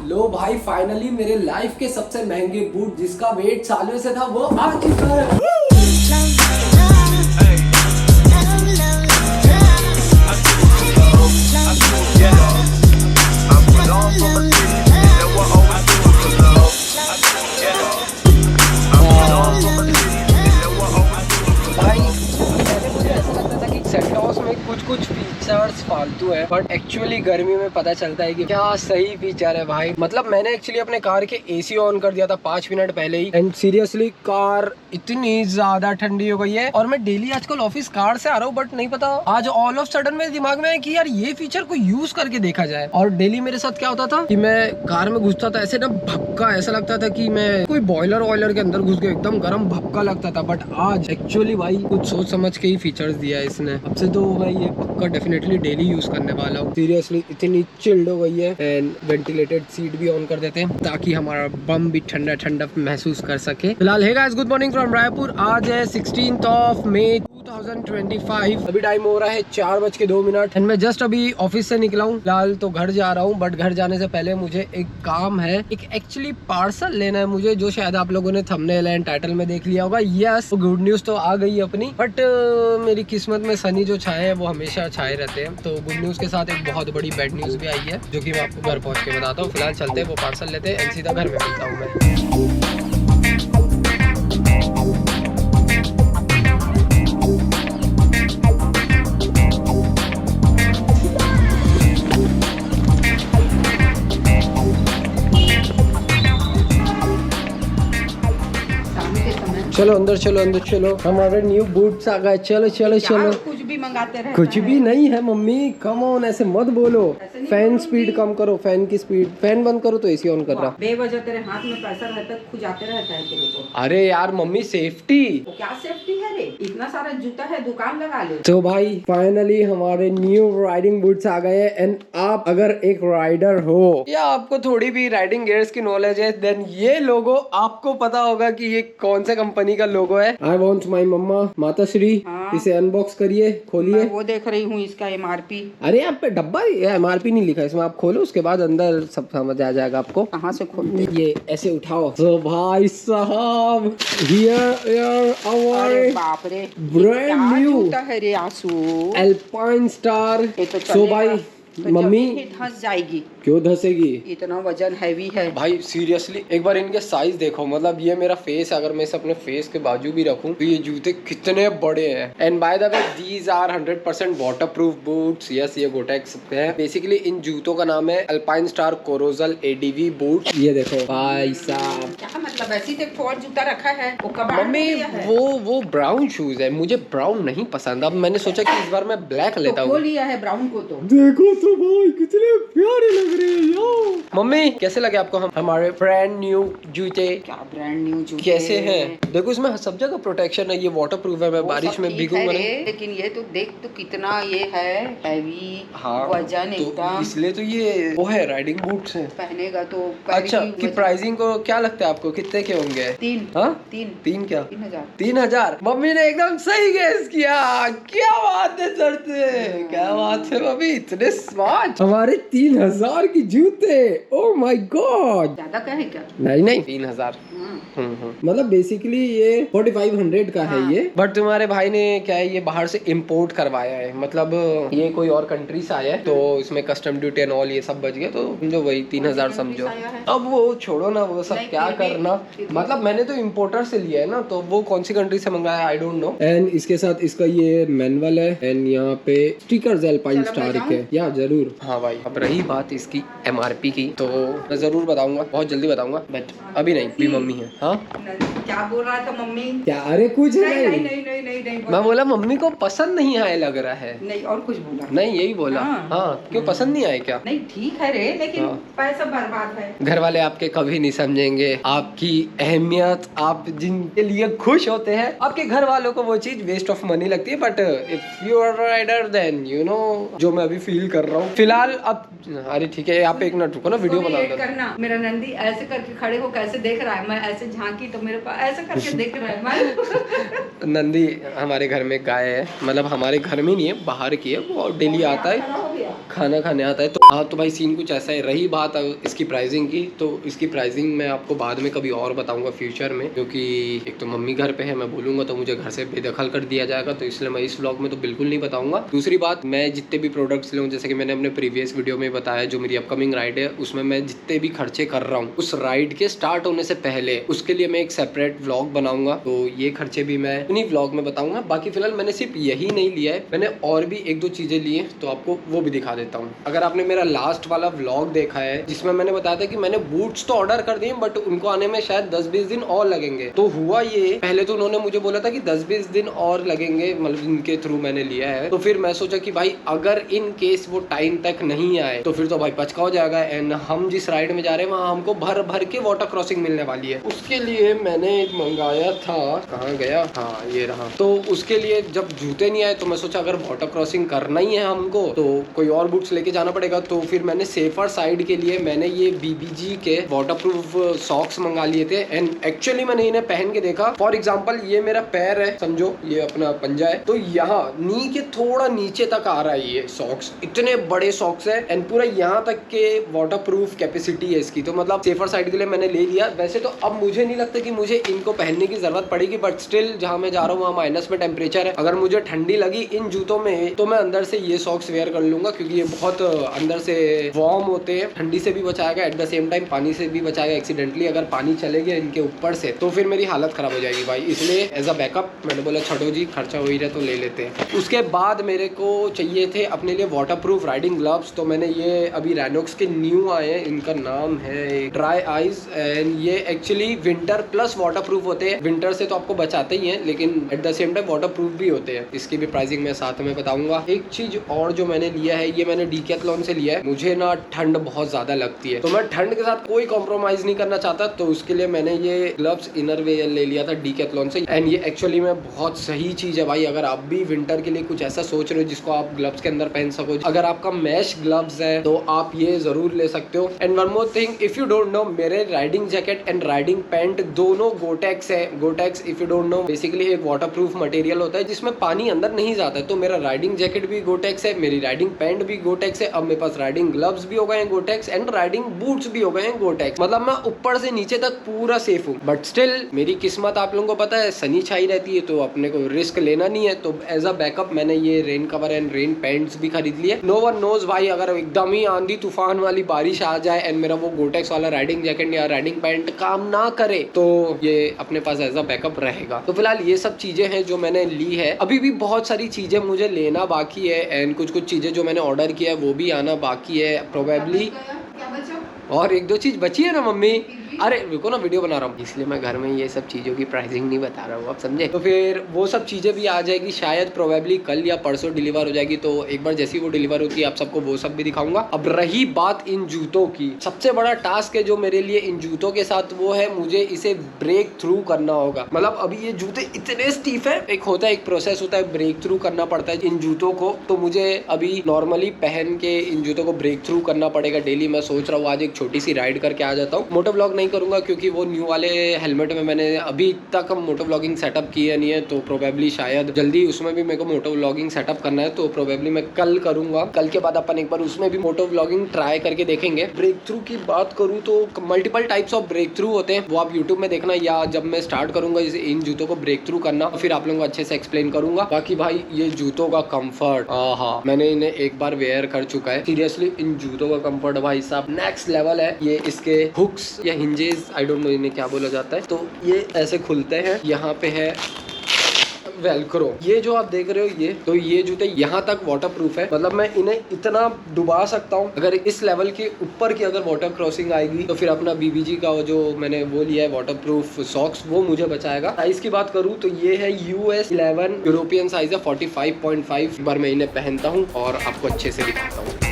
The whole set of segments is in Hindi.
लो भाई, फाइनली मेरे लाइफ के सबसे महंगे बूट जिसका वेट सालों से था वो आ चुका है। कुछ फीचर्स फालतू है बट एक्चुअली गर्मी में पता चलता है कि क्या सही फीचर है भाई। मतलब मैंने एक्चुअली अपने कार के एसी ऑन कर दिया था 5 मिनट पहले ही एंड सीरियसली कार इतनी ज्यादा ठंडी हो गई है। और मैं डेली आजकल ऑफिस कार से आ रहा हूँ बट नहीं पता आज ऑल ऑफ सडन मेरे दिमाग में है कि यार ये फीचर को यूज करके देखा जाए। और डेली मेरे साथ क्या होता था कि मैं कार में घुसता था ऐसे ना भपका, ऐसा लगता था कि मैं कोई बॉयलर वॉयलर के अंदर घुस गया, एकदम गर्म भपका लगता था। बट आज एक्चुअली भाई कुछ सोच समझ के ही फीचर्स दिया है इसने। अब से तो मैं ये पक्का डेफिनेटली डेली यूज करने वाला हूँ। सीरियसली इतनी चिल्ड हो गई है एंड वेंटिलेटेड सीट भी ऑन कर देते हैं ताकि हमारा बम भी ठंडा ठंडा महसूस कर सके। फिलहाल hey guys, good morning from Raipur. आज है 16th ऑफ मई 2025। अभी टाइम हो रहा है 4:02 एंड मैं जस्ट अभी ऑफिस से निकला हूँ। फिलहाल तो घर जा रहा हूँ बट घर जाने से पहले मुझे एक काम है, एक एक्चुअली पार्सल लेना है मुझे, जो शायद आप लोगों ने थंबनेल एंड टाइटल में देख लिया होगा। यस, गुड न्यूज तो आ गई अपनी, बट मेरी किस्मत में सनी जो छाए हैं वो हमेशा छाए रहते हैं। तो गुड न्यूज के साथ एक बहुत बड़ी बैड न्यूज भी आई है जो कि मैं आपको घर पहुंच के बताता हूँ। फिलहाल चलते हैं, वो पार्सल लेते हैं एंड सीधा घर में मिलता हूँ मैं। चलो अंदर चलो, अंदर चलो, हमारे न्यू बूट्स आ गए। चलो चलो चलो। कुछ भी मंगाते रहता कुछ भी नहीं है मम्मी, कम ऑन, ऐसे मत बोलो। फैन स्पीड कम करो, फैन की स्पीड, फैन बंद करो तो एसी ऑन कर रहा। बेवजह तेरे हाथ में पैसा रहता है, खुजाते रहता है तेरे को। अरे यार मम्मी, सेफ्टी। तो क्या सेफ्टी है रे? इतना सारा जूता है, दुकान लगा ले। तो भाई फाइनली हमारे न्यू राइडिंग बूट्स आ गए हैं एंड आप अगर एक राइडर हो या आपको थोड़ी भी राइडिंग गियर्स की नॉलेज है देन ये लोगो आपको पता होगा कि ये कौन से कंपनी का लोगो है। आई वॉन्ट माई मम्मा माता श्री। हाँ। इसे अनबॉक्स करिए, खोलिए। वो देख रही हूँ इसका MRP। अरे यहाँ पे डब्बा MRP नहीं लिखा इसमें, आप खोलो उसके बाद अंदर सब समझ आ जाएगा आपको। कहाँ से खोलते? ये ऐसे उठाओ। तो भाई साहब, हियर अरे बाप रे, ब्रांड न्यू जूता है रे आंसू, अल्पाइन स्टार। तो सो भाई तो मम्मी धंस जाएगी। क्यों धंसेगी? इतना वजन हैवी है भाई सीरियसली एक बार इनके साइज देखो। मतलब ये मेरा फेस, अगर मैं इसे अपने फेस के बाजू भी रखूं तो ये जूते कितने बड़े हैं। And by the way these are 100% waterproof boots. Yes, ये गोटेक्स पे है। बेसिकली इन जूतों का नाम है अल्पाइन स्टार कोरोजल ADV बूट। ये देखो भाई साहब, क्या मतलब ऐसी तो फॉर जूता रखा है वो कब मम्मी वो ब्राउन शूज है, मुझे ब्राउन नहीं पसंद। अब मैंने सोचा कि इस बार मैं ब्लैक लेता हूँ। लिया है ब्राउन को तो देखो तो भाई कितने प्यारे लग रहे हैं यार। मम्मी कैसे लगे आपको हमारे ब्रांड न्यू जूते? क्या ब्रांड न्यू जूते कैसे हैं? देखो इसमें सब जगह प्रोटेक्शन है, ये वाटर प्रूफ है, मैं बारिश में भीगूंगा नहीं। लेकिन ये तो देख तो कितना ये है हैवी। हाँ, वजन तो एकदम, इसलिए तो ये वो है राइडिंग बूट्स हैं। पहनेगा तो अच्छा, कि प्राइसिंग को क्या लगता है आपको, कितने के होंगे? 3 हाँ? तीन तीन क्या? 3000। 3000। मम्मी ने एकदम सही गेस किया। क्या बात है सर से, क्या बात है मम्मी, इतने स्मार्ट। हमारे 3000 की जूते, ओह माय गॉड। ज्यादा का है क्या? नहीं 3000। मतलब बेसिकली ये 4500 का है ये। बट तुम्हारे भाई ने क्या है, ये बाहर से इम्पोर्ट करवाया है। मतलब ये कोई और कंट्री से आया है तो इसमें कस्टम ड्यूटी एंड ऑल ये सब बच गया, तो जो वही 3000 समझो। अब वो छोड़ो ना, वो सब क्या करना। मतलब मैंने तो इम्पोर्टर से लिया है ना, तो वो कौन सी कंट्री से मंगाया आई डोंट नो। एंड इसके साथ इसका ये मैनुअल है एंड यहाँ पे स्टिकर्स अल्पाइन स्टार के। या जरूर। हाँ भाई, अब रही बात इसकी MRP की, तो मैं जरूर बताऊंगा, बहुत जल्दी बताऊंगा, बट अभी नहीं, भी मम्मी है। हाँ क्या बोल रहा था मम्मी? क्या? अरे कुछ नहीं मैं बोला मम्मी को पसंद नहीं आए लग रहा है। नहीं, और कुछ बोला? नहीं, यही बोला। हाँ, क्यों पसंद नहीं आए क्या? नहीं ठीक है रे, लेकिन पैसा बर्बाद है। घर वाले आपके कभी नहीं समझेंगे आपकी अहमियत। आप जिनके लिए खुश होते हैं, आपके घर वालों को वो चीज वेस्ट ऑफ मनी लगती है। But if you are rider then you know जो मैं अभी फील कर रहा हूँ फिलहाल। अब अरे ठीक है, आप एक मिनट रुको ना, वीडियो बना करना। मेरा नंदी ऐसे करके खड़े हो कैसे देख रहा है, मैं ऐसे झांकी तो मेरे पास ऐसे करके देख रहा है। नंदी हमारे घर में गाय है, मतलब हमारे घर में नहीं है, बाहर की है। वो डेली आता है। खाना खाने आता है। तो हाँ, तो भाई सीन कुछ ऐसा है। रही बात इसकी प्राइसिंग की, तो इसकी प्राइसिंग मैं आपको बाद में कभी और बताऊंगा फ्यूचर में, क्योंकि एक तो मम्मी घर पे है, मैं बोलूंगा तो मुझे घर से बेदखल कर दिया जाएगा, तो इसलिए मैं इस व्लॉग में तो बिल्कुल नहीं बताऊंगा। दूसरी बात, मैं जितने भी प्रोडक्ट्स लूँ, जैसे कि मैंने अपने प्रीवियस वीडियो में बताया, जो मेरी अपकमिंग राइड है उसमें मैं जितने भी खर्चे कर रहा हूँ उस राइड के स्टार्ट होने से पहले, उसके लिए मैं एक सेपरेट व्लॉग बनाऊंगा। तो ये खर्चे भी मैं उन्हीं व्लॉग में बताऊंगा। बाकी फिलहाल मैंने सिर्फ यही नहीं लिया है, मैंने और भी एक दो चीजें ली है, तो आपको वो भी दिखा देता हूँ। अगर आपने मेरा लास्ट वाला व्लॉग देखा है जिसमें मैंने बताया था कि मैंने बूट्स तो ऑर्डर कर दिए बट उनको आने में शायद 10-20 दिन और लगेंगे, तो हुआ ये, पहले तो उन्होंने मुझे बोला था कि 10-20 दिन और लगेंगे, मतलब इनके थ्रू मैंने लिया है। तो फिर मैं सोचा कि भाई अगर इन केस वो टाइम तक नहीं आए तो फिर तो भाई पचका हो जाएगा। एंड हम जिस राइड में जा रहे हैं वहाँ हमको भर भर के वाटर क्रॉसिंग मिलने वाली है। उसके लिए मैंने एक मंगाया था, कहाँ गया, हाँ ये रहा। तो उसके लिए जब जूते नहीं आए तो मैं सोचा अगर वाटर क्रॉसिंग करना ही है हमको तो कोई और बूट्स लेके जाना पड़ेगा। तो फिर मैंने सेफर साइड के लिए मैंने ये BBG के वाटरप्रूफ सॉक्स मंगा लिए थे। एंड एक्चुअली मैंने इन्हें पहन के देखा। फॉर एग्जांपल ये मेरा पैर है, समझो ये अपना पंजा है, तो यहाँ नी के थोड़ा नीचे तक आ रहा है ये सॉक्स, इतने बड़े सॉक्स है एंड पूरा यहाँ तक के वाटरप्रूफ कैपेसिटी है इसकी। तो मतलब सेफर साइड के लिए मैंने ले लिया। वैसे तो अब मुझे नहीं लगता कि मुझे इनको पहनने की जरूरत पड़ेगी, बट स्टिल जहाँ मैं जा रहा हूँ वहाँ माइनस में टेम्परेचर है। अगर मुझे ठंडी लगी इन जूतों में तो मैं अंदर से ये सॉक्स वेयर कर लूंगा, क्योंकि ये बहुत अंदर से वार्म होते हैं, ठंडी से भी बचाएगा, एट द सेम टाइम पानी से भी बचाएगा। एक्सीडेंटली अगर पानी चले गया इनके ऊपर से तो फिर मेरी हालत खराब हो जाएगी भाई, इसलिए एज अ बैकअप मैंने बोला छोड़ो जी, खर्चा हो ही रहा तो ले लेते हैं। उसके बाद मेरे को चाहिए थे अपने लिए वाटरप्रूफ राइडिंग ग्लव्स। तो मैंने ये अभी रैनॉक्स के न्यू आए हैं, इनका नाम है ड्राई आइज, एंड ये एक्चुअली विंटर प्लस वाटरप्रूफ होते हैं। विंटर से तो आपको बचाते ही हैं लेकिन at the same time waterproof भी होते हैं। इसकी भी प्राइसिंग मैं साथ में बताऊंगा। एक चीज और जो मैंने लिया है, ये मैंने डीकैथलॉन से लिया है। मुझे ना ठंड बहुत ज्यादा लगती है तो मैं ठंड के साथ कोई कॉम्प्रोमाइज नहीं करना चाहता, तो उसके लिए मैंने ये ग्लव्स इनर वेयर ले लिया था डीकैथलॉन से। एंड ये एक्चुअली में बहुत सही चीज है भाई, अगर आप भी विंटर के लिए कुछ ऐसा सोच रहे हो जिसको आप ग्लव्स के अंदर पहन सको, अगर आपका मैश ग्लव्स है तो आप ये जरूर ले सकते हो। And one more thing, if you don't know, मेरे riding jacket and riding pant दोनों गोटेक्स है। Gore-Tex if you don't know basically एक वाटरप्रूफ मटेरियल होता है जिसमें पानी अंदर नहीं जाता है। तो मेरा राइडिंग जैकेट भी गोटेक्स है, मेरी राइडिंग पैंट भी गोटेक्स है, अब मेरे पास राइडिंग ग्लव्स भी हो गए हैं गोटेक्स एंड राइडिंग बूट्स भी हो गए हैं गोटेक्स। मतलब मैं ऊपर से नीचे तक पूरा सेफ हूँ। बट स्टिल मेरी किस्मत आप लोगों को पता है सनी छाई रहती है, तो अपने को रिस्क लेना नहीं है। तो एज अ बैकअप मैंने ये rain cover and rain pants भी खरीद लिए। नो वन नोज भाई, अगर एकदम ही आंधी तूफान वाली बारिश आ जाए एंड मेरा वो गोटेक्स वाला राइडिंग जैकेट या राइडिंग पैंट काम ना करे तो ये अपने पास एज अ बैकअप रहेगा। तो फिलहाल ये सब चीजें हैं जो मैंने ली है। अभी भी बहुत सारी चीजें मुझे लेना बाकी है एंड कुछ चीजें जो मैंने ऑर्डर किया है वो भी आना बाकी है प्रोबेबली। और एक दो चीज बची है ना मम्मी, अरे रुको ना वीडियो बना रहा हूँ इसलिए मैं घर में ये सब चीज़ों की प्राइसिंग नहीं बता रहा हूँ, आप समझे। तो फिर वो सब चीज़ें भी आ जाएगी शायद प्रोबेबली कल या परसों डिलीवर हो जाएगी। तो एक बार जैसी वो डिलीवर होती है आप सबको वो सब भी दिखाऊंगा। अब रही बात इन जूतों की, सबसे बड़ा टास्क है जो मेरे लिए इन जूतों के साथ वो है मुझे इसे ब्रेक थ्रू करना होगा। मतलब अभी ये जूते इतने स्टीफ है, एक होता है एक प्रोसेस होता है ब्रेक थ्रू करना पड़ता है इन जूतों को। तो मुझे अभी नॉर्मली पहन के इन जूतों को ब्रेक थ्रू करना पड़ेगा डेली। मैं सोच रहा हूँ आज एक छोटी सी राइड करके आ जाता हूँ। मोटो ब्लॉग नहीं करूंगा क्योंकि वो न्यू वाले हेलमेट में मैंने अभी तक मोटो ब्लॉगिंग सेटअप किया नहीं है, तो प्रोबेबली शायद जल्दी उसमें भी मेरे को मोटो ब्लॉगिंग सेटअप करना है। तो प्रोबेबली मैं कल करूंगा, कल के बाद अपन एक बार उसमें भी मोटो ब्लॉगिंग ट्राई करके देखेंगे। ब्रेक थ्रू की बात करूँ तो multiple types of breakthrough होते हैं, वो आप यूट्यूब में देखना, या जब मैं स्टार्ट करूंगा इन जूतों को ब्रेक थ्रू करना फिर आप लोगों को अच्छे से एक्सप्लेन करूंगा। बाकी भाई ये जूतों का कंफर्ट, हाँ मैंने इन्हें एक बार वेयर कर चुका है। सीरियसली इन जूतों का कंफर्ट भाई साहब नेक्स्ट लेवल है। ये इसके हुक्स या हिंजेस, आई डोंट नो इन्हें क्या बोला जाता है, तो ये ऐसे खुलते हैं। यहाँ पे है वेलक्रो, ये जो आप देख रहे हो ये, तो ये जूते यहाँ तक वाटरप्रूफ है। मतलब मैं इन्हें इतना डुबा सकता हूँ। अगर इस लेवल के ऊपर की अगर वाटर क्रॉसिंग आएगी तो फिर अपना BBG का जो मैंने वो लिया है वाटरप्रूफ सॉक्स वो मुझे बचाएगा। साइज की बात करूँ तो ये है US 11, यूरोपियन साइज है 45.5। बार मैं इन्हें पहनता हूँ और आपको अच्छे से दिखाता हूँ।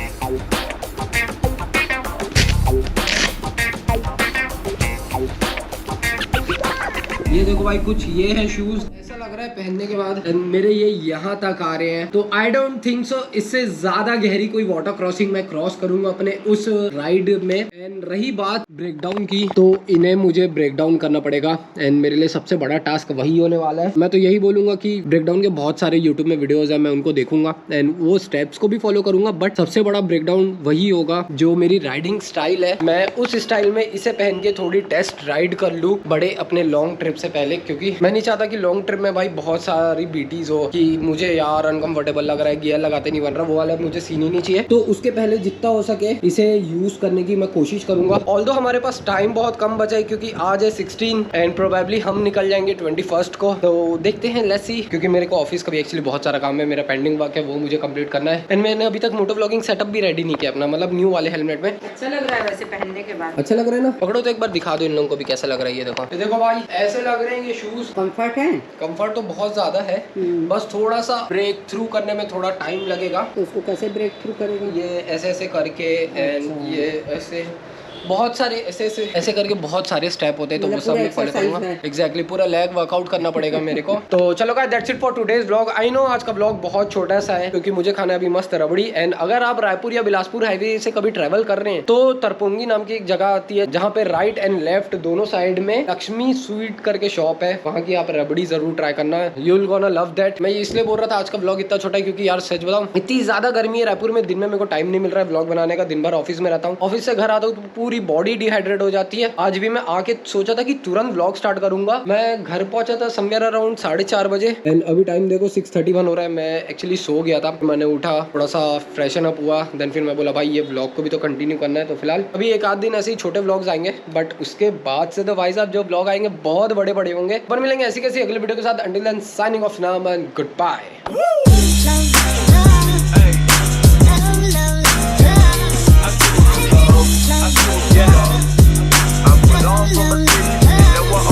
ये देखो भाई कुछ ये है शूज, ऐसा लग रहा है पहनने के बाद मेरे ये यहाँ तक आ रहे हैं। तो आई डोंट थिंक सो इससे ज्यादा गहरी कोई वाटर क्रॉसिंग मैं क्रॉस करूंगा अपने उस राइड में। एंड रही बात ब्रेकडाउन की, तो इन्हें मुझे ब्रेकडाउन करना पड़ेगा एंड मेरे लिए सबसे बड़ा टास्क वही होने वाला है। मैं तो यही बोलूंगा कि ब्रेकडाउन के बहुत सारे यूट्यूब में वीडियोस हैं, मैं उनको देखूंगा एंड वो स्टेप्स को भी फॉलो करूंगा, बट सबसे बड़ा ब्रेकडाउन वही होगा जो मेरी राइडिंग स्टाइल है। मैं उस स्टाइल में इसे पहन के थोड़ी टेस्ट राइड कर लूँ बड़े अपने लॉन्ग ट्रिप से पहले, क्योंकि मैं नहीं चाहता कि लॉन्ग ट्रिप में भाई बहुत सारी बीटीज हो कि मुझे यार अनकंफर्टेबल लग रहा है, गियर लगाते नहीं बन रहा, वो वाला मुझे सीन ही नहीं चाहिए। तो उसके पहले जितना हो सके इसे यूज करने की मैं कोशिश करूंगा। ऑल्दो हमारे पास टाइम बहुत कम बचा है क्योंकि आज है 16 एंड प्रोबेबली हम निकल जाएंगे 21 को, तो देखते हैं लेट्स सी, क्योंकि मेरे को ऑफिस का भी एक्चुअली बहुत सारा काम है, मेरा पेंडिंग वर्क है वो मुझे कंप्लीट करना है। एंड मैंने अभी तक मोटो व्लॉगिंग सेटअप भी रेडी नहीं किया अपना, मतलब न्यू वाले हेलमेट में। अच्छा लग रहा है वैसे पहनने के बाद। अच्छा लग रहा है ना, पकड़ो तो एक बार दिखा दो इन लोगों को भी कैसा लग रहा है। ये देखो भाई ऐसे लग रहे हैं ये शूज। कंफर्ट है, कंफर्ट तो बहुत ज्यादा है, बस थोड़ा सा ब्रेक थ्रू करने में थोड़ा टाइम लगेगा। तो उसको कैसे ब्रेक थ्रू करेगा? ये ऐसे ऐसे करके एंड ये ऐसे बहुत सारे ऐसे करके बहुत सारे स्टेप होते हैं, तो वो सब मैं फॉलो करूंगा। एग्जैक्टली पूरा लेग वर्कआउट करना पड़ेगा मेरे को। तो चलो guys that's it for today's vlog. I know आज का व्लॉग बहुत छोटा सा है क्योंकि मुझे खाना अभी मस्त रबड़ी। एंड अगर आप रायपुर या बिलासपुर हाईवे से कभी ट्रेवल कर रहे हैं तो तरपुंगी नाम की एक जगह आती है जहाँ पे राइट एंड लेफ्ट दोनों साइड में लक्ष्मी स्वीट करके शॉप है, वहाँ की आप रबड़ी जरूर ट्राई करना, you will gonna love that. मैं इसलिए बोल रहा था आज का व्लॉग इतना छोटा है क्योंकि यार सच बताऊं इतनी ज्यादा गर्मी है रायपुर में, दिन में मेरे को टाइम नहीं मिल रहा है व्लॉग बनाने का। दिन भर ऑफिस में रहता हूँ, ऑफिस से घर आता हूँ तो पूरी बॉडी डिहाइड्रेट हो जाती है। आज भी मैं आके सोचा था कि तुरंत व्लॉग स्टार्ट करूंगा। मैं घर पहुंचा था समवेयर अराउंड 4:30 बजे एंड अभी टाइम देखो 6:31 हो रहा है। मैं एक्चुअली सो गया था, मैंने उठा थोड़ा सा फ्रेशन अप हुआ, देन फिर मैं बोला भाई ये व्लॉग को भी तो कंटिन्यू करना है। तो फिलहाल अभी एक आध दिन ऐसे ही छोटे व्लॉग्स आएंगे, बट उसके बाद से तो भाई साहब जो व्लॉग आएंगे बहुत बड़े बड़े होंगे। पर मिलेंगे ऐसी कैसी अगले वीडियो के साथ। Until then signing off now and goodbye. Yeah, I put on for my